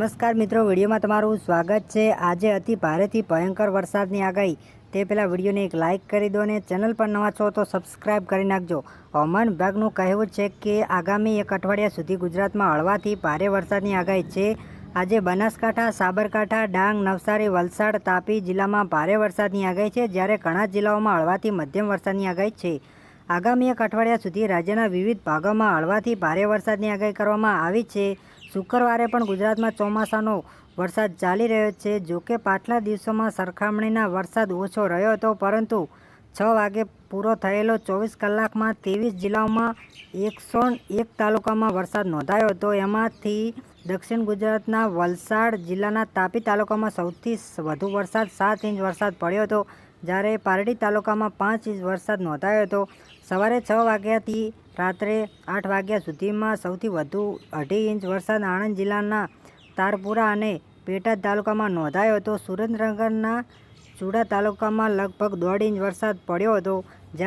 નમસ્કાર મિત્રો, વિડીયોમાં તમારું સ્વાગત છે। આજે અતિ ભારેથી ભયંકર વરસાદની આગાહી। તે પહેલાં વિડીયોને એક લાઇક કરી દો અને ચેનલ પર નવા છો તો સબસ્ક્રાઇબ કરી નાખજો। હવામાન વિભાગનું કહેવું છે કે આગામી એક અઠવાડિયા સુધી ગુજરાતમાં હળવાથી ભારે વરસાદની આગાહી છે। આજે બનાસકાંઠા, સાબરકાંઠા, ડાંગ, નવસારી, વલસાડ, તાપી જિલ્લામાં ભારે વરસાદની આગાહી છે, જ્યારે ઘણા જિલ્લાઓમાં હળવાથી મધ્યમ વરસાદની આગાહી છે। આગામી એક અઠવાડિયા સુધી રાજ્યના વિવિધ ભાગોમાં હળવાથી ભારે વરસાદની આગાહી કરવામાં આવી છે। શુક્રવારે પણ ગુજરાતમાં ચોમાસાનો વરસાદ ચાલી રહ્યો છે। જોકે પાછલા દિવસોમાં સરખામણીના વરસાદ ઓછો રહ્યો હતો, પરંતુ 6 વાગે પૂરો થયેલો 24 કલાકમાં 23 જિલ્લાઓમાં 101 તાલુકામાં વરસાદ નોંધાયો હતો। એમાંથી દક્ષિણ ગુજરાતના વલસાડ જિલ્લાના તાપી તાલુકામાં સૌથી વધુ વરસાદ 7 ઇંચ વરસાદ પડ્યો હતો, જ્યારે પારડી તાલુકામાં 5 ઇંચ વરસાદ નોંધાયો હતો। સવારે 6 વાગ્યાથી રાત્રે 8 વાગ્યા સુધીમાં સૌથી વધુ 2.5 ઇંચ વરસાદ આણંદ જિલ્લાના તારપુરા અને પેટાદ તાલુકામાં નોંધાયો હતો। સુરેન્દ્રનગરના ચુડા તાલુકામાં લગભગ 1.5 ઇંચ વરસાદ પડ્યો હતો, જ્યારે